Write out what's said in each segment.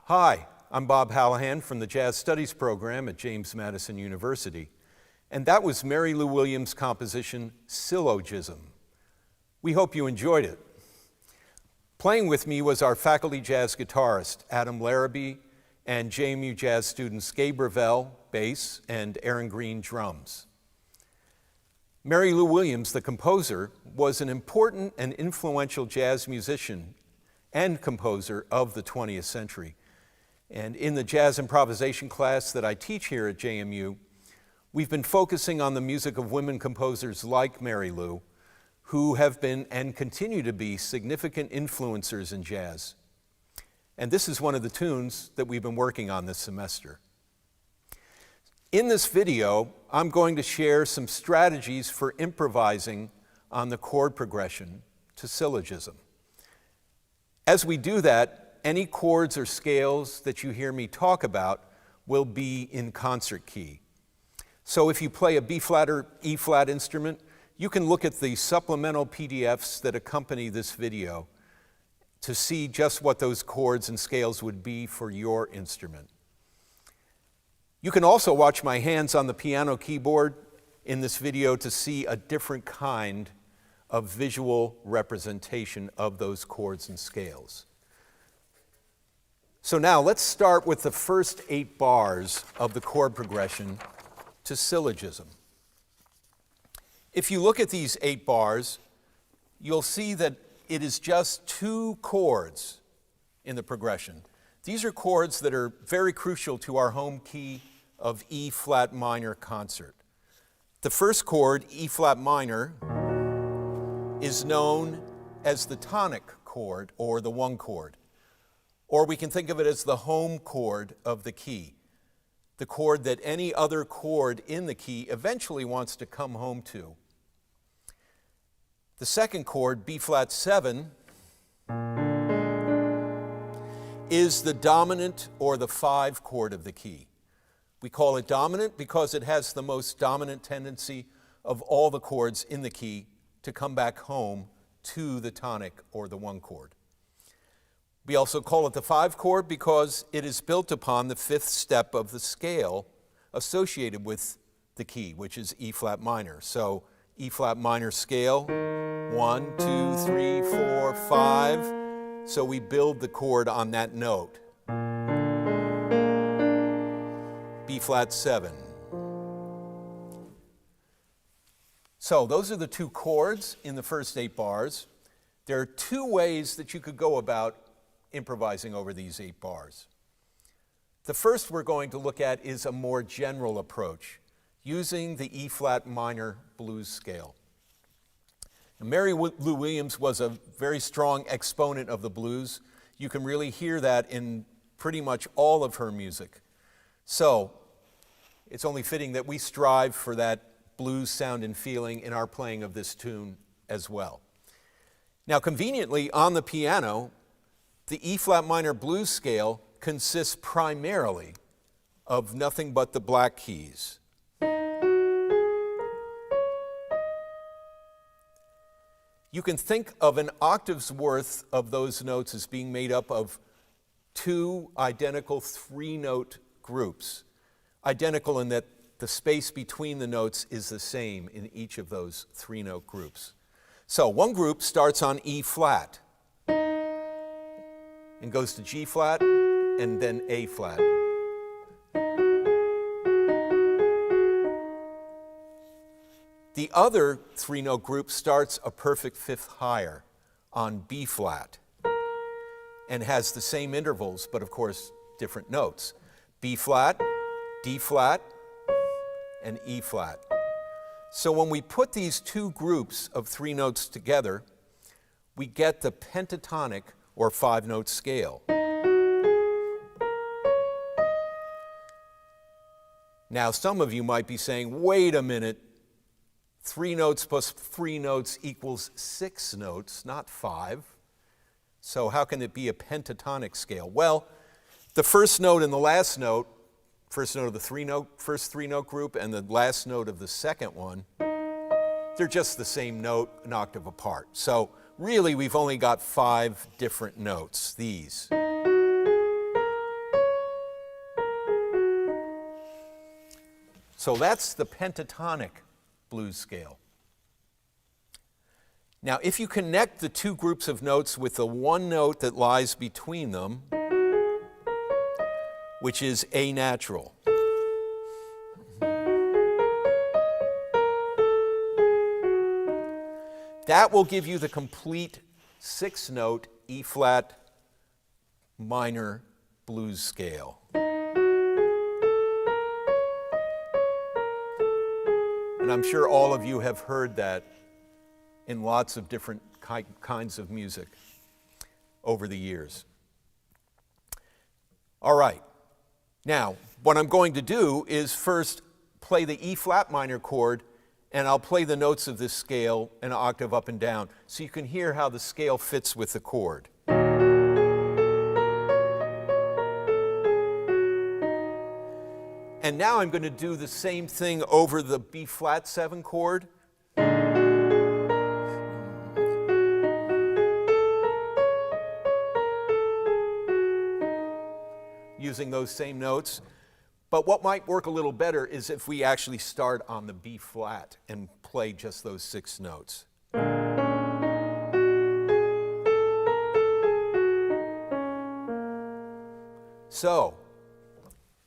Hi, I'm Bob Hallahan from the Jazz Studies program at James Madison University, and that was Mary Lou Williams' composition, Syl-O-Gism. We hope you enjoyed it. Playing with me was our faculty jazz guitarist, Adam Larrabee, and JMU jazz students Gabe, Ravel, bass, and Aaron Green, drums. Mary Lou Williams, the composer, was an important and influential jazz musician and composer of the 20th century. And in the jazz improvisation class that I teach here at JMU, we've been focusing on the music of women composers like Mary Lou, who have been and continue to be significant influencers in jazz. And this is one of the tunes that we've been working on this semester. In this video, I'm going to share some strategies for improvising on the chord progression to Syl-O-Gism. As we do that, any chords or scales that you hear me talk about will be in concert key. So if you play a B-flat or E-flat instrument, you can look at the supplemental PDFs that accompany this video to see just what those chords and scales would be for your instrument. You can also watch my hands on the piano keyboard in this video to see a different kind of visual representation of those chords and scales. So now let's start with the first 8 bars of the chord progression to Syl-O-Gism. If you look at these 8 bars, you'll see that it is just 2 chords in the progression. These are chords that are very crucial to our home key of E-flat minor concert. The first chord, E-flat minor, is known as the tonic chord or the 1 chord. Or we can think of it as the home chord of the key, the chord that any other chord in the key eventually wants to come home to. The second chord, B-flat 7, is the dominant or the 5 chord of the key. We call it dominant because it has the most dominant tendency of all the chords in the key to come back home to the tonic or the 1 chord. We also call it the 5 chord because it is built upon the 5th step of the scale associated with the key, which is E-flat minor. So E-flat minor scale, 1, 2, 3, 4, 5. So we build the chord on that note. B-flat 7. So those are the 2 chords in the first 8 bars. There are 2 ways that you could go about improvising over these 8 bars. The first we're going to look at is a more general approach, using the E-flat minor blues scale. And Mary Lou Williams was a very strong exponent of the blues. You can really hear that in pretty much all of her music. So it's only fitting that we strive for that blues sound and feeling in our playing of this tune as well. Now, conveniently, on the piano, the E-flat minor blues scale consists primarily of nothing but the black keys. You can think of an octave's worth of those notes as being made up of 2 identical 3-note groups, identical in that the space between the notes is the same in each of those 3-note groups. So one group starts on E-flat and goes to G-flat and then A-flat. The other 3-note group starts a perfect 5th higher on B-flat and has the same intervals, but of course different notes. B-flat, D-flat, and E-flat. So when we put these 2 groups of 3 notes together, we get the pentatonic or 5-note scale. Now, some of you might be saying, wait a minute, 3 notes plus 3 notes equals 6 notes, not 5. So how can it be a pentatonic scale? Well, the first note and the last note, first note of the first 3-note group and the last note of the second one, they're just the same note, an octave apart. So really, we've only got 5 different notes, these. So that's the pentatonic blues scale. Now, if you connect the two groups of notes with the one note that lies between them, which is A natural, that will give you the complete 6-note E flat minor blues scale. And I'm sure all of you have heard that in lots of different kinds of music over the years. All right. Now, what I'm going to do is first play the E flat minor chord, and I'll play the notes of this scale an octave up and down so you can hear how the scale fits with the chord. And now I'm going to do the same thing over the B flat 7 chord. Using those same notes. But what might work a little better is if we actually start on the B flat and play just those 6 notes. So,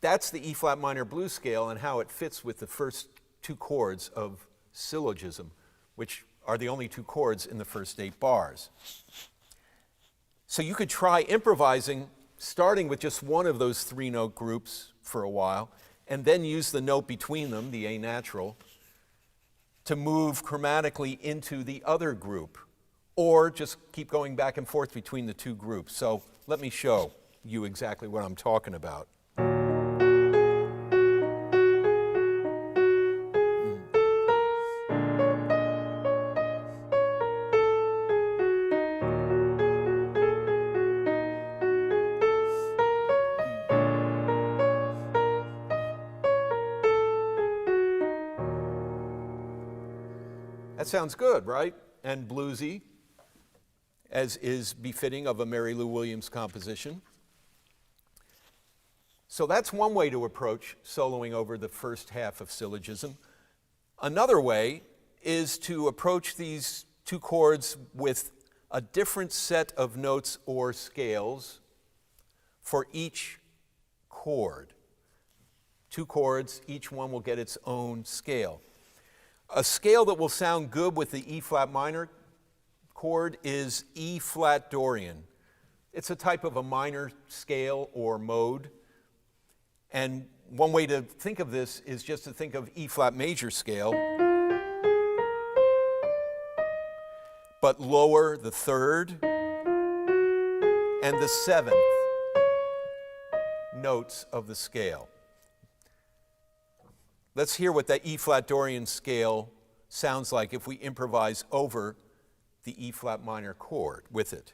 that's the E flat minor blues scale and how it fits with the first 2 chords of Syl-O-Gism, which are the only 2 chords in the first 8 bars. So you could try improvising, starting with just one of those 3-note groups for a while, and then use the note between them, the A natural, to move chromatically into the other group, or just keep going back and forth between the 2 groups. So let me show you exactly what I'm talking about. That sounds good, right? And bluesy, as is befitting of a Mary Lou Williams composition. So that's one way to approach soloing over the first half of Syl-O-Gism. Another way is to approach these 2 chords with a different set of notes or scales for each chord. 2 chords, each one will get its own scale. A scale that will sound good with the E flat minor chord is E flat Dorian. It's a type of a minor scale or mode. And one way to think of this is just to think of E flat major scale, but lower the 3rd and the 7th notes of the scale. Let's hear what that E flat Dorian scale sounds like if we improvise over the E flat minor chord with it.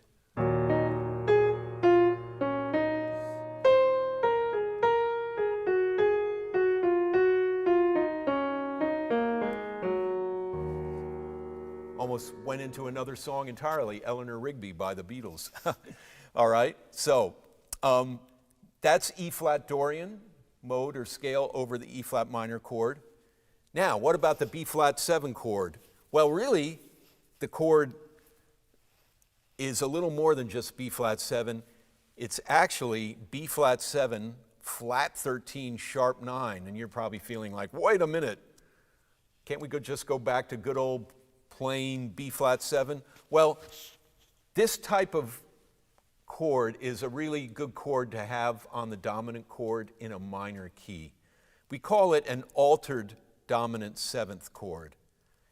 Almost went into another song entirely, Eleanor Rigby by the Beatles. All right, so that's E flat Dorian mode or scale over the E flat minor chord. Now, what about the B flat 7 chord? Well, really, the chord is a little more than just B flat 7. It's actually B flat 7, flat 13, sharp 9. And you're probably feeling like, wait a minute, can't we just go back to good old plain B flat 7? Well, this type of chord is a really good chord to have on the dominant chord in a minor key. We call it an altered dominant 7th chord.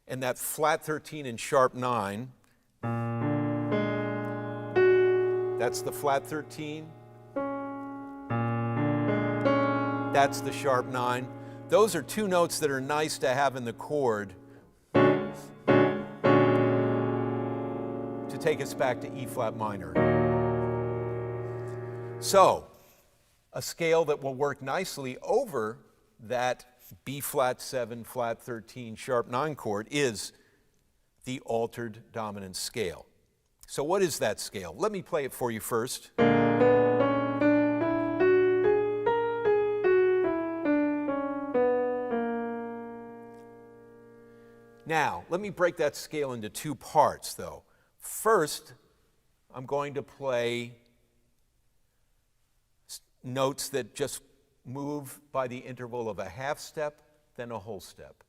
And that flat 13 and sharp 9, that's the flat 13, that's the sharp 9. Those are 2 notes that are nice to have in the chord to take us back to E flat minor. So, a scale that will work nicely over that B flat 7, flat 13, sharp 9 chord is the altered dominant scale. So what is that scale? Let me play it for you first. Now, let me break that scale into two parts, though. First, I'm going to play notes that just move by the interval of a half step, then a whole step.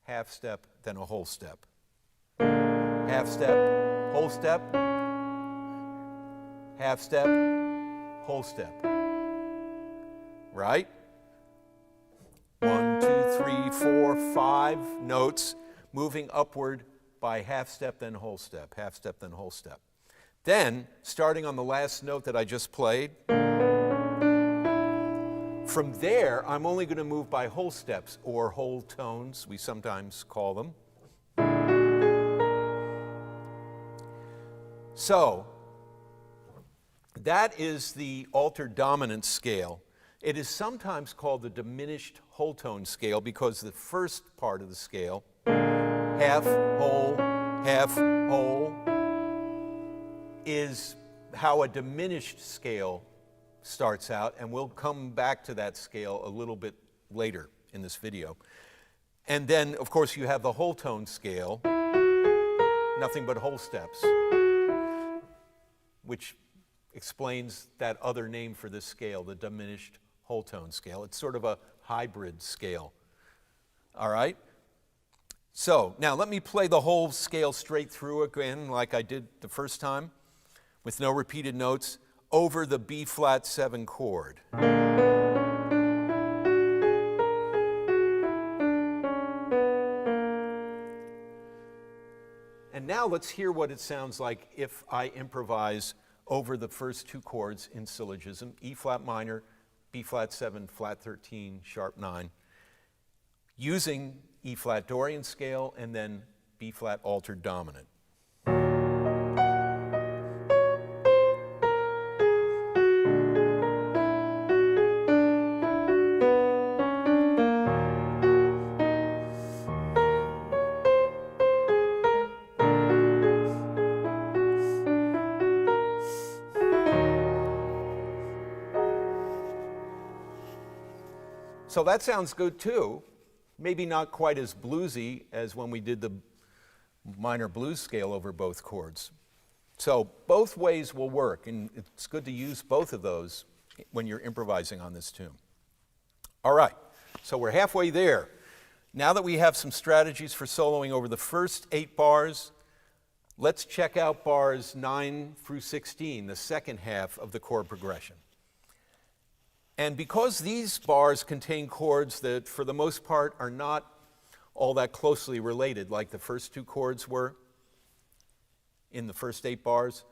Half step, then a whole step. Half step, whole step. Half step, whole step. Right? 1, 2, 3, 4, 5 notes moving upward by half step, then whole step, half step, then whole step. Then, starting on the last note that I just played, from there, I'm only going to move by whole steps, or whole tones, we sometimes call them. So, that is the altered dominant scale. It is sometimes called the diminished whole tone scale because the first part of the scale, half, whole, is how a diminished scale starts out, and we'll come back to that scale a little bit later in this video. And then, of course, you have the whole tone scale, nothing but whole steps, which explains that other name for this scale, the diminished whole tone scale. It's sort of a hybrid scale. All right? So, now let me play the whole scale straight through again, like I did the first time, with no repeated notes, over the B-flat 7 chord. And now let's hear what it sounds like if I improvise over the first two chords in Syl-O-Gism, E-flat minor, B-flat 7, flat 13, sharp 9, using E-flat Dorian scale and then B-flat altered dominant. So that sounds good too. Maybe not quite as bluesy as when we did the minor blues scale over both chords. So both ways will work, and it's good to use both of those when you're improvising on this tune. All right, so we're halfway there. Now that we have some strategies for soloing over the first 8 bars, let's check out bars 9 through 16, the second half of the chord progression. And because these bars contain chords that, for the most part, are not all that closely related, like the first 2 chords were in the first 8 bars,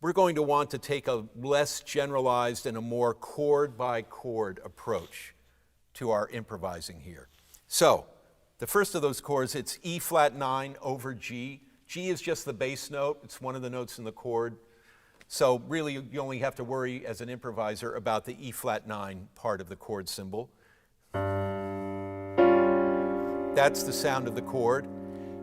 we're going to want to take a less generalized and a more chord-by-chord approach to our improvising here. So, the first of those chords, it's E-flat 9 over G. G is just the bass note. It's one of the notes in the chord. So really, you only have to worry as an improviser about the E-flat 9 part of the chord symbol. That's the sound of the chord.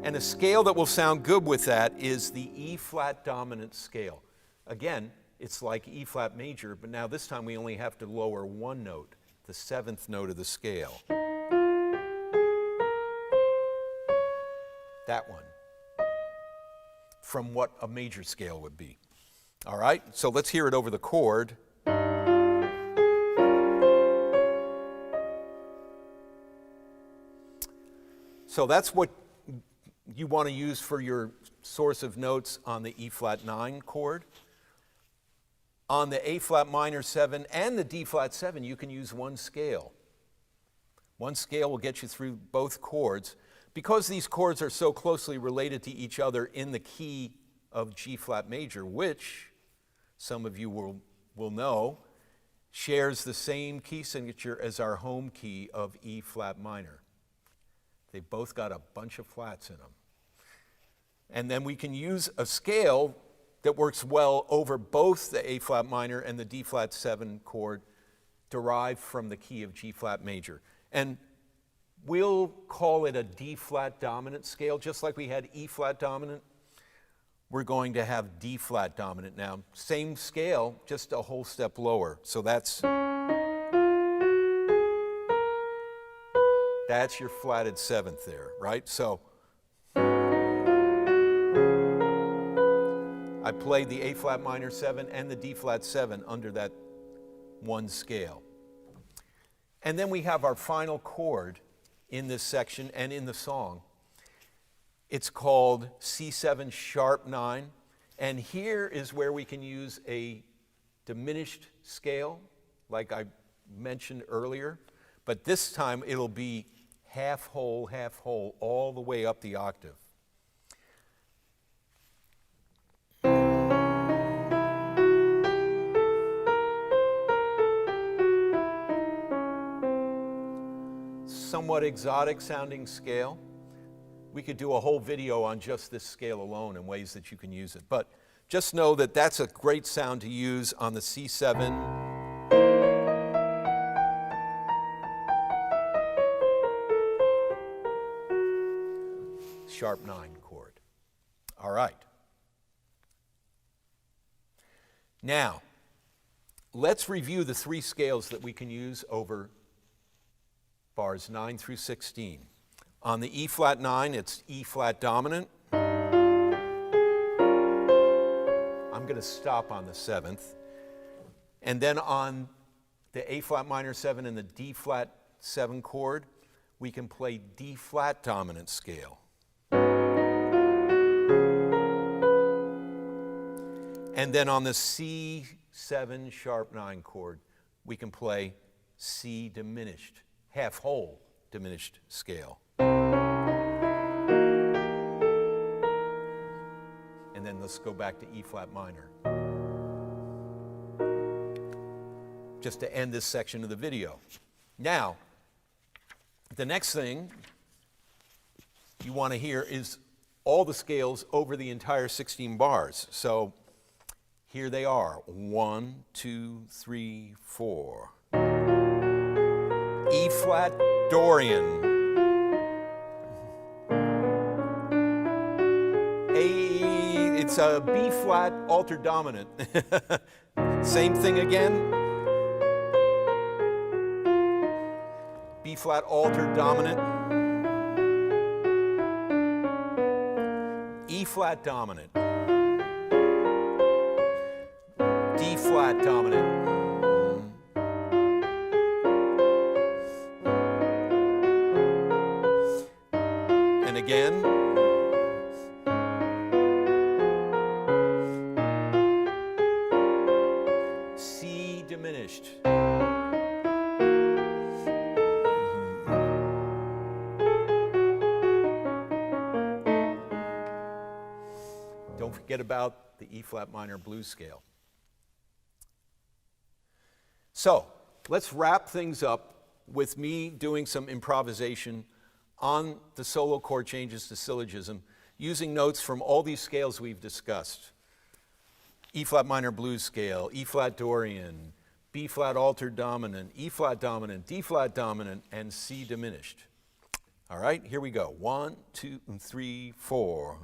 And a scale that will sound good with that is the E-flat dominant scale. Again, it's like E-flat major, but now this time we only have to lower one note, the 7th note of the scale. That one, from what a major scale would be. All right, so let's hear it over the chord. So that's what you want to use for your source of notes on the E-flat 9 chord. On the A-flat minor 7 and the D-flat 7, you can use one scale. One scale will get you through both chords. Because these chords are so closely related to each other in the key of G-flat major, which some of you will know, shares the same key signature as our home key of E-flat minor. They've both got a bunch of flats in them. And then we can use a scale that works well over both the A-flat minor and the D-flat 7 chord derived from the key of G-flat major. And we'll call it a D-flat dominant scale, just like we had E-flat dominant. We're going to have D-flat dominant now. Same scale, just a whole step lower. So that's your flatted 7th there, right? So I played the A flat minor 7 and the D flat 7 under that one scale. And then we have our final chord in this section and in the song. It's called C7 sharp 9, and here is where we can use a diminished scale, like I mentioned earlier, but this time it'll be half whole, all the way up the octave. Somewhat exotic sounding scale. We could do a whole video on just this scale alone and ways that you can use it. But just know that that's a great sound to use on the C7. Sharp 9 chord. All right. Now, let's review the three scales that we can use over bars 9 through 16. On the E flat 9, it's E flat dominant. I'm going to stop on the 7th. And then on the A flat minor 7 and the D flat 7 chord, we can play D flat dominant scale. And then on the C7 sharp 9 chord, we can play C diminished, half whole diminished scale. And then let's go back to E flat minor, just to end this section of the video. Now, the next thing you want to hear is all the scales over the entire 16 bars. So here they are, 1, 2, 3, 4. E flat Dorian. It's a B flat altered dominant. Same thing again. B flat altered dominant. E flat dominant. D flat dominant. And again. C diminished. Don't forget about the E flat minor blues scale. So let's wrap things up with me doing some improvisation on the solo chord changes to Syl-O-Gism using notes from all these scales we've discussed. E flat minor blues scale, E flat Dorian, B flat altered dominant, E flat dominant, D flat dominant, and C diminished. All right, here we go. 1, 2, 3, 4.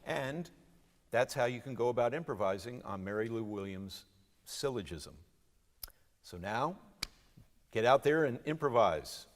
And that's how you can go about improvising on Mary Lou Williams' Syl-O-Gism. So now, get out there and improvise.